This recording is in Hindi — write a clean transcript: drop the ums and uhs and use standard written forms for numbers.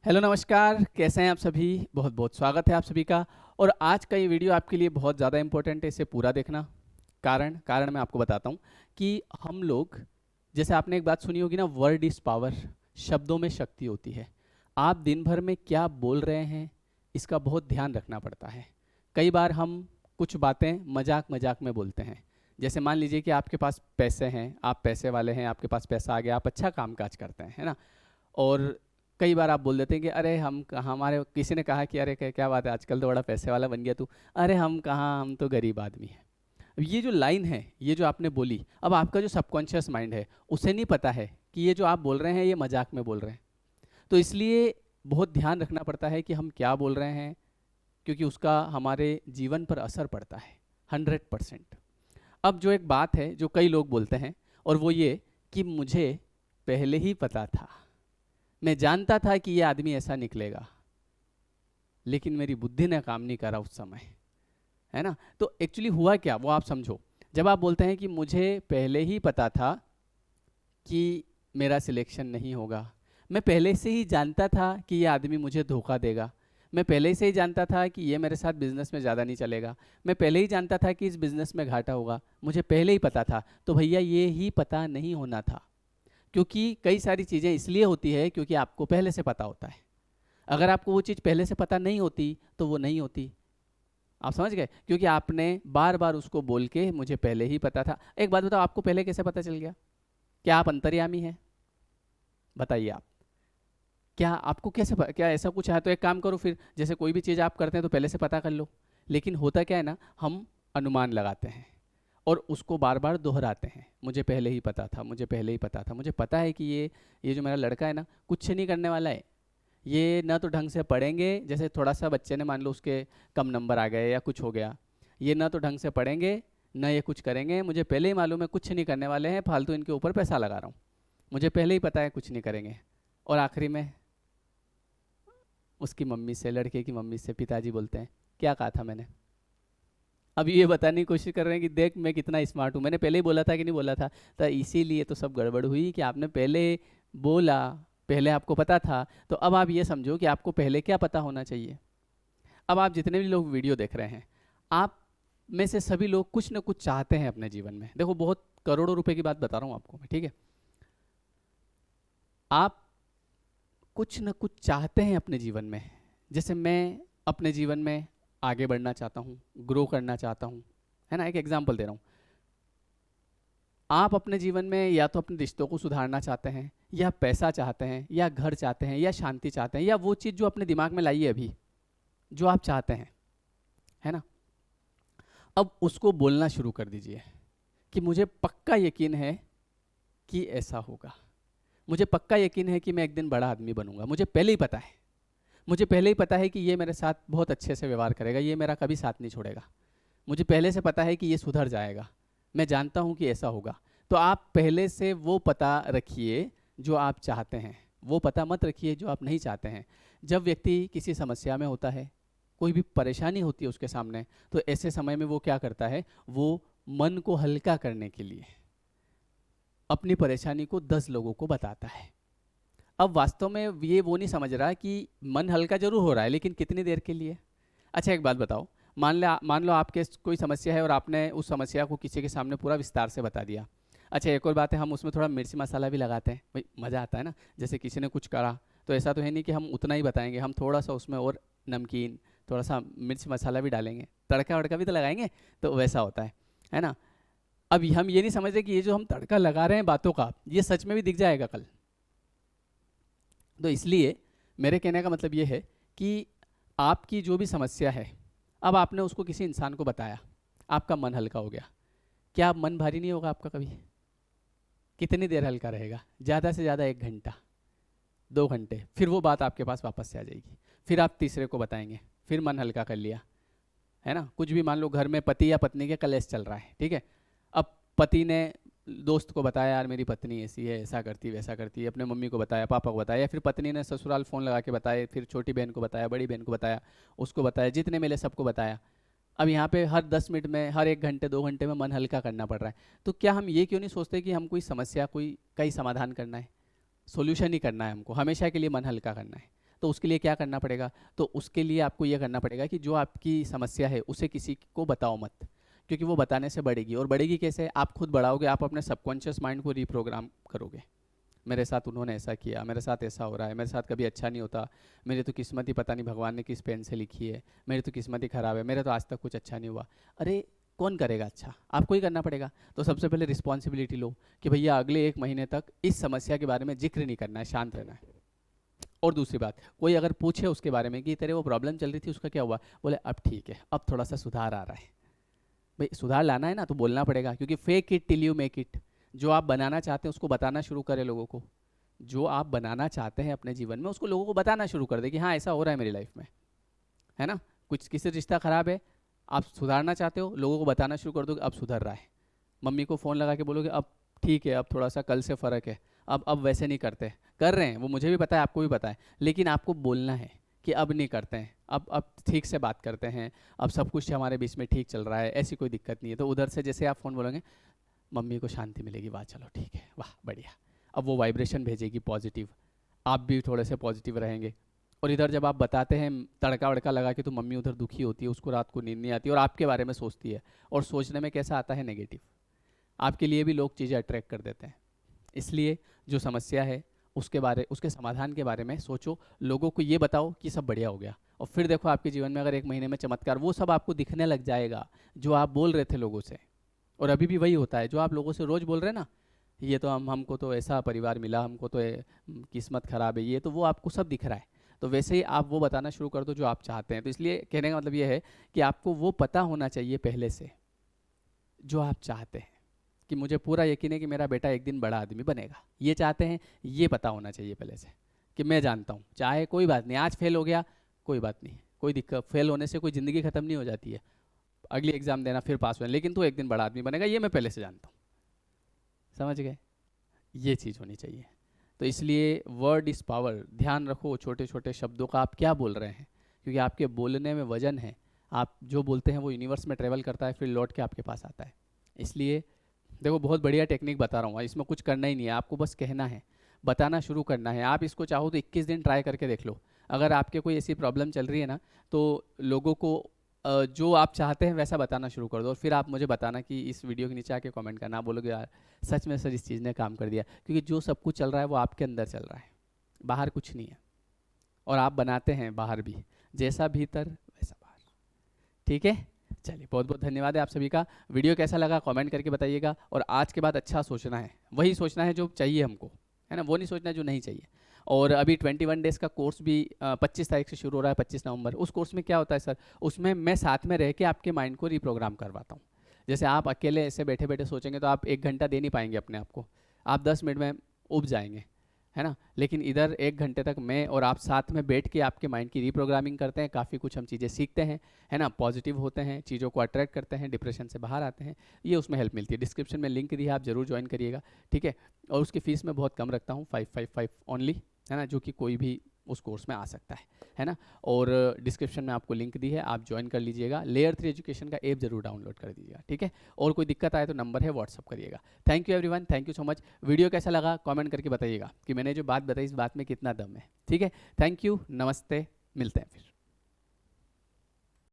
हेलो नमस्कार, कैसे हैं आप सभी। बहुत बहुत स्वागत है आप सभी का। और आज का ये वीडियो आपके लिए बहुत ज़्यादा इम्पोर्टेंट है, इसे पूरा देखना। कारण मैं आपको बताता हूँ कि हम लोग, जैसे आपने एक बात सुनी होगी ना, वर्ड इज़ पावर। शब्दों में शक्ति होती है। आप दिन भर में क्या बोल रहे हैं, इसका बहुत ध्यान रखना पड़ता है। कई बार हम कुछ बातें मजाक मजाक में बोलते हैं। जैसे मान लीजिए कि आपके पास पैसे हैं, आप पैसे वाले हैं, आपके पास पैसा आ गया, आप अच्छा काम काज करते हैं, है ना। और कई बार आप बोल देते हैं कि अरे हम कहाँ, हमारे किसी ने कहा कि अरे क्या बात है, आजकल तो बड़ा पैसे वाला बन गया तू। अरे हम कहाँ, हम तो गरीब आदमी हैं। अब ये जो लाइन है, ये जो आपने बोली, अब आपका जो सबकॉन्शियस माइंड है उसे नहीं पता है कि ये जो आप बोल रहे हैं ये मजाक में बोल रहे हैं। तो इसलिए बहुत ध्यान रखना पड़ता है कि हम क्या बोल रहे हैं, क्योंकि उसका हमारे जीवन पर असर पड़ता है 100%। अब जो एक बात है जो कई लोग बोलते हैं, और वो ये कि मुझे पहले ही पता था, मैं जानता था कि ये आदमी ऐसा निकलेगा, लेकिन मेरी बुद्धि ने काम नहीं करा उस समय, है ना। तो एक्चुअली हुआ क्या, वो आप समझो। जब आप बोलते हैं कि मुझे पहले ही पता था कि मेरा सिलेक्शन नहीं होगा, मैं पहले से ही जानता था कि ये आदमी मुझे धोखा देगा, मैं पहले से ही जानता था कि ये मेरे साथ बिजनेस में ज़्यादा नहीं चलेगा, मैं पहले ही जानता था कि इस बिजनेस में घाटा होगा, मुझे पहले ही पता था। तो भैया ये ही पता नहीं होना था, क्योंकि कई सारी चीज़ें इसलिए होती है क्योंकि आपको पहले से पता होता है। अगर आपको वो चीज़ पहले से पता नहीं होती तो वो नहीं होती। आप समझ गए, क्योंकि आपने बार बार उसको बोल के मुझे पहले ही पता था। एक बात बताओ, आपको पहले कैसे पता चल गया? क्या आप अंतर्यामी हैं? बताइए आप। क्या आपको क्या ऐसा कुछ है? तो एक काम करो फिर, जैसे कोई भी चीज़ आप करते हैं तो पहले से पता कर लो। लेकिन होता क्या है ना, हम अनुमान लगाते हैं और उसको बार बार दोहराते हैं। मुझे पहले ही पता था, मुझे पहले ही पता था, मुझे पता है कि ये जो मेरा लड़का है ना, कुछ नहीं करने वाला है। ये ना तो ढंग से पढ़ेंगे, जैसे थोड़ा सा बच्चे ने मान लो उसके कम नंबर आ गए या कुछ हो गया, ये ना तो ढंग से पढ़ेंगे, ना ये कुछ करेंगे। मुझे पहले ही मालूम है कुछ नहीं करने वाले हैं, फालतू इनके ऊपर पैसा लगा रहा हूँ। मुझे पहले ही पता है कुछ नहीं करेंगे। और आखिरी में उसकी मम्मी से, लड़के की मम्मी से पिताजी बोलते हैं, क्या कहा था मैंने? अब ये बताने की कोशिश कर रहे हैं कि देख मैं कितना स्मार्ट हूँ, मैंने पहले ही बोला था कि नहीं बोला था। तो इसीलिए तो सब गड़बड़ हुई कि आपने पहले बोला, पहले आपको पता था। तो अब आप ये समझो कि आपको पहले क्या पता होना चाहिए। अब आप जितने भी लोग वीडियो देख रहे हैं, आप में से सभी लोग कुछ ना कुछ चाहते हैं अपने जीवन में। देखो, बहुत करोड़ों रुपए की बात बता रहा हूँ आपको मैं, ठीक है। आप कुछ ना कुछ चाहते हैं अपने जीवन में। जैसे मैं अपने जीवन में आगे बढ़ना चाहता हूँ, ग्रो करना चाहता हूँ, है ना। एक एग्जाम्पल दे रहा हूँ। आप अपने जीवन में या तो अपने रिश्तों को सुधारना चाहते हैं, या पैसा चाहते हैं, या घर चाहते हैं, या शांति चाहते हैं, या वो चीज़ जो अपने दिमाग में लाई है अभी, जो आप चाहते हैं, है ना। अब उसको बोलना शुरू कर दीजिए कि मुझे पक्का यकीन है कि ऐसा होगा। मुझे पक्का यकीन है कि मैं एक दिन बड़ा आदमी बनूंगा। मुझे पहले ही पता है, मुझे पहले ही पता है कि ये मेरे साथ बहुत अच्छे से व्यवहार करेगा, ये मेरा कभी साथ नहीं छोड़ेगा। मुझे पहले से पता है कि ये सुधर जाएगा, मैं जानता हूँ कि ऐसा होगा। तो आप पहले से वो पता रखिए जो आप चाहते हैं, वो पता मत रखिए जो आप नहीं चाहते हैं। जब व्यक्ति किसी समस्या में होता है, कोई भी परेशानी होती है उसके सामने, तो ऐसे समय में वो क्या करता है, वो मन को हल्का करने के लिए अपनी परेशानी को 10 लोगों को बताता है। अब वास्तव में ये वो नहीं समझ रहा कि मन हल्का जरूर हो रहा है, लेकिन कितनी देर के लिए। अच्छा एक बात बताओ, मान लो आपके कोई समस्या है और आपने उस समस्या को किसी के सामने पूरा विस्तार से बता दिया। अच्छा एक और बात है, हम उसमें थोड़ा मिर्च मसाला भी लगाते हैं, भाई मज़ा आता है ना। जैसे किसी ने कुछ करा, तो ऐसा तो है नहीं कि हम उतना ही बताएंगे, हम थोड़ा सा उसमें और नमकीन, थोड़ा सा मिर्च मसाला भी डालेंगे, तड़का वड़का भी तो लगाएंगे। तो वैसा होता है ना। अब हम ये नहीं समझते कि ये जो हम तड़का लगा रहे हैं बातों का, ये सच में भी दिख जाएगा कल। तो इसलिए मेरे कहने का मतलब ये है कि आपकी जो भी समस्या है, अब आपने उसको किसी इंसान को बताया, आपका मन हल्का हो गया। क्या अब मन भारी नहीं होगा आपका कभी? कितनी देर हल्का रहेगा? ज़्यादा से ज़्यादा 1 घंटा, 2 घंटे, फिर वो बात आपके पास वापस से आ जाएगी। फिर आप तीसरे को बताएंगे, फिर मन हल्का कर लिया, है ना। कुछ भी मान लो घर में पति या पत्नी के कलेश चल रहा है, ठीक है। अब पति ने दोस्त को बताया, यार मेरी पत्नी ऐसी है, ऐसा करती वैसा करती है, अपने मम्मी को बताया, पापा को बताया, या फिर पत्नी ने ससुराल फ़ोन लगा के बताया, फिर छोटी बहन को बताया, बड़ी बहन को बताया, उसको बताया, जितने मिले सबको बताया। अब यहाँ पे हर 10 मिनट में, हर 1 घंटे 2 घंटे में मन हल्का करना पड़ रहा है। तो क्या हम ये क्यों नहीं सोचते कि हम कोई समस्या, कोई समाधान करना है, सोल्यूशन ही करना है, हमको हमेशा के लिए मन हल्का करना है। तो उसके लिए क्या करना पड़ेगा? तो उसके लिए आपको ये करना पड़ेगा कि जो आपकी समस्या है उसे किसी को बताओ मत, क्योंकि वो बताने से बढ़ेगी। और बढ़ेगी कैसे? आप खुद बढ़ाओगे, आप अपने सबकॉन्शियस माइंड को रीप्रोग्राम करोगे। मेरे साथ उन्होंने ऐसा किया, मेरे साथ ऐसा हो रहा है, मेरे साथ कभी अच्छा नहीं होता, मेरी तो किस्मत ही पता नहीं भगवान ने किस पेन से लिखी है, मेरी तो किस्मत ही ख़राब है, मेरे तो आज तक कुछ अच्छा नहीं हुआ। अरे कौन करेगा अच्छा? आपको ही करना पड़ेगा। तो सबसे पहले रिस्पॉन्सिबिलिटी लो कि भैया अगले 1 महीने तक इस समस्या के बारे में जिक्र नहीं करना है, शांत रहना है। और दूसरी बात, कोई अगर पूछे उसके बारे में कि तेरे वो प्रॉब्लम चल रही थी उसका क्या हुआ, बोले अब ठीक है, अब थोड़ा सा सुधार आ रहा है। भाई सुधार लाना है ना तो बोलना पड़ेगा, क्योंकि fake it till you make it. जो आप बनाना चाहते हैं उसको बताना शुरू करें लोगों को। जो आप बनाना चाहते हैं अपने जीवन में उसको लोगों को बताना शुरू कर दे कि हाँ ऐसा हो रहा है मेरी लाइफ में, है ना। कुछ किसी रिश्ता खराब है, आप सुधारना चाहते हो, लोगों को बताना शुरू कर दो कि अब सुधर रहा है। मम्मी को फ़ोन लगा के बोलोगे अब ठीक है, अब थोड़ा सा कल से फ़र्क है, अब वैसे नहीं करते। कर रहे हैं वो, मुझे भी पता है, आपको भी पता है, लेकिन आपको बोलना है कि अब नहीं करते हैं, अब ठीक से बात करते हैं, अब सब कुछ हमारे बीच में ठीक चल रहा है, ऐसी कोई दिक्कत नहीं है। तो उधर से जैसे आप फ़ोन बोलोगे, मम्मी को शांति मिलेगी, वाह चलो ठीक है, वाह बढ़िया। अब वो वाइब्रेशन भेजेगी पॉजिटिव, आप भी थोड़े से पॉजिटिव रहेंगे। और इधर जब आप बताते हैं तड़का वड़का लगा के, तो मम्मी उधर दुखी होती है, उसको रात को नींद नहीं आती और आपके बारे में सोचती है। और सोचने में कैसा आता है? नेगेटिव। आपके लिए भी लोग चीज़ें अट्रैक्ट कर देते हैं। इसलिए जो समस्या है उसके समाधान के बारे में सोचो, लोगों को ये बताओ कि सब बढ़िया हो गया। और फिर देखो आपके जीवन में अगर 1 महीने में चमत्कार, वो सब आपको दिखने लग जाएगा जो आप बोल रहे थे लोगों से। और अभी भी वही होता है जो आप लोगों से रोज़ बोल रहे हैं ना, ये तो हमको तो ऐसा परिवार मिला, हमको तो किस्मत ख़राब है, ये तो वो आपको सब दिख रहा है। तो वैसे ही आप वो बताना शुरू कर दो जो आप चाहते हैं। तो इसलिए कहने का मतलब ये है कि आपको वो पता होना चाहिए पहले से जो आप चाहते हैं, कि मुझे पूरा यकीन है कि मेरा बेटा एक दिन बड़ा आदमी बनेगा, ये चाहते हैं, ये पता होना चाहिए पहले से कि मैं जानता हूँ, चाहे कोई बात नहीं, आज फेल हो गया कोई बात नहीं, कोई दिक्कत, फेल होने से कोई ज़िंदगी ख़त्म नहीं हो जाती है, अगली एग्ज़ाम देना फिर पास होना, लेकिन तू एक दिन बड़ा आदमी बनेगा, ये मैं पहले से जानता हूँ। समझ गए? ये चीज़ होनी चाहिए। तो इसलिए वर्ड इज़ पावर, ध्यान रखो छोटे छोटे शब्दों का, आप क्या बोल रहे हैं, क्योंकि आपके बोलने में वजन है। आप जो बोलते हैं वो यूनिवर्स में ट्रेवल करता है, फिर लौट के आपके पास आता है। इसलिए देखो, बहुत बढ़िया टेक्निक बता रहा हूँ, इसमें कुछ करना ही नहीं है, आपको बस कहना है, बताना शुरू करना है। आप इसको चाहो तो 21 दिन ट्राई करके देख लो। अगर आपके कोई ऐसी प्रॉब्लम चल रही है ना, तो लोगों को जो आप चाहते हैं वैसा बताना शुरू कर दो। और फिर आप मुझे बताना कि इस वीडियो के नीचे आके कमेंट करना, आप बोलोगे यार सच में सर इस चीज़ ने काम कर दिया, क्योंकि जो सब कुछ चल रहा है वो आपके अंदर चल रहा है, बाहर कुछ नहीं है। और आप बनाते हैं बाहर भी, जैसा भीतर वैसा बाहर। ठीक है, चलिए बहुत बहुत धन्यवाद है आप सभी का। वीडियो कैसा लगा कमेंट करके बताइएगा। और आज के बाद अच्छा सोचना है, वही सोचना है जो चाहिए हमको, है ना, वो नहीं सोचना है जो नहीं चाहिए। और अभी 21 डेज़ का कोर्स भी 25 तारीख से शुरू हो रहा है, 25 नवंबर। उस कोर्स में क्या होता है सर? उसमें मैं साथ में रह के आपके माइंड को रिप्रोग्राम करवाता हूँ। जैसे आप अकेले ऐसे बैठे बैठे सोचेंगे तो आप 1 घंटा दे नहीं पाएंगे अपने आप को, आप 10 मिनट में उब जाएंगे, है ना। लेकिन इधर 1 घंटे तक मैं और आप साथ में बैठ के आपके माइंड की रीप्रोग्रामिंग करते हैं, काफ़ी कुछ हम चीज़ें सीखते हैं, है ना, पॉजिटिव होते हैं, चीज़ों को अट्रैक्ट करते हैं, डिप्रेशन से बाहर आते हैं। ये उसमें हेल्प मिलती है। डिस्क्रिप्शन में लिंक दी है, आप ज़रूर ज्वाइन करिएगा, ठीक है। और उसकी फ़ीस मैं बहुत कम रखता हूँ, 555 ओनली, है ना, जो कि कोई भी उस कोर्स में आ सकता है ना। और डिस्क्रिप्शन में आपको लिंक दी है, आप ज्वाइन कर लीजिएगा। लेयर 3 एजुकेशन का ऐप जरूर डाउनलोड कर दीजिएगा, ठीक है। और कोई दिक्कत आए तो नंबर है, व्हाट्सअप करिएगा। Thank you everyone, thank you so much. Video कैसा लगा कमेंट करके बताइएगा कि मैंने जो बात बताई इस बात में कितना दम है, ठीक है। थैंक यू, नमस्ते, मिलते हैं फिर।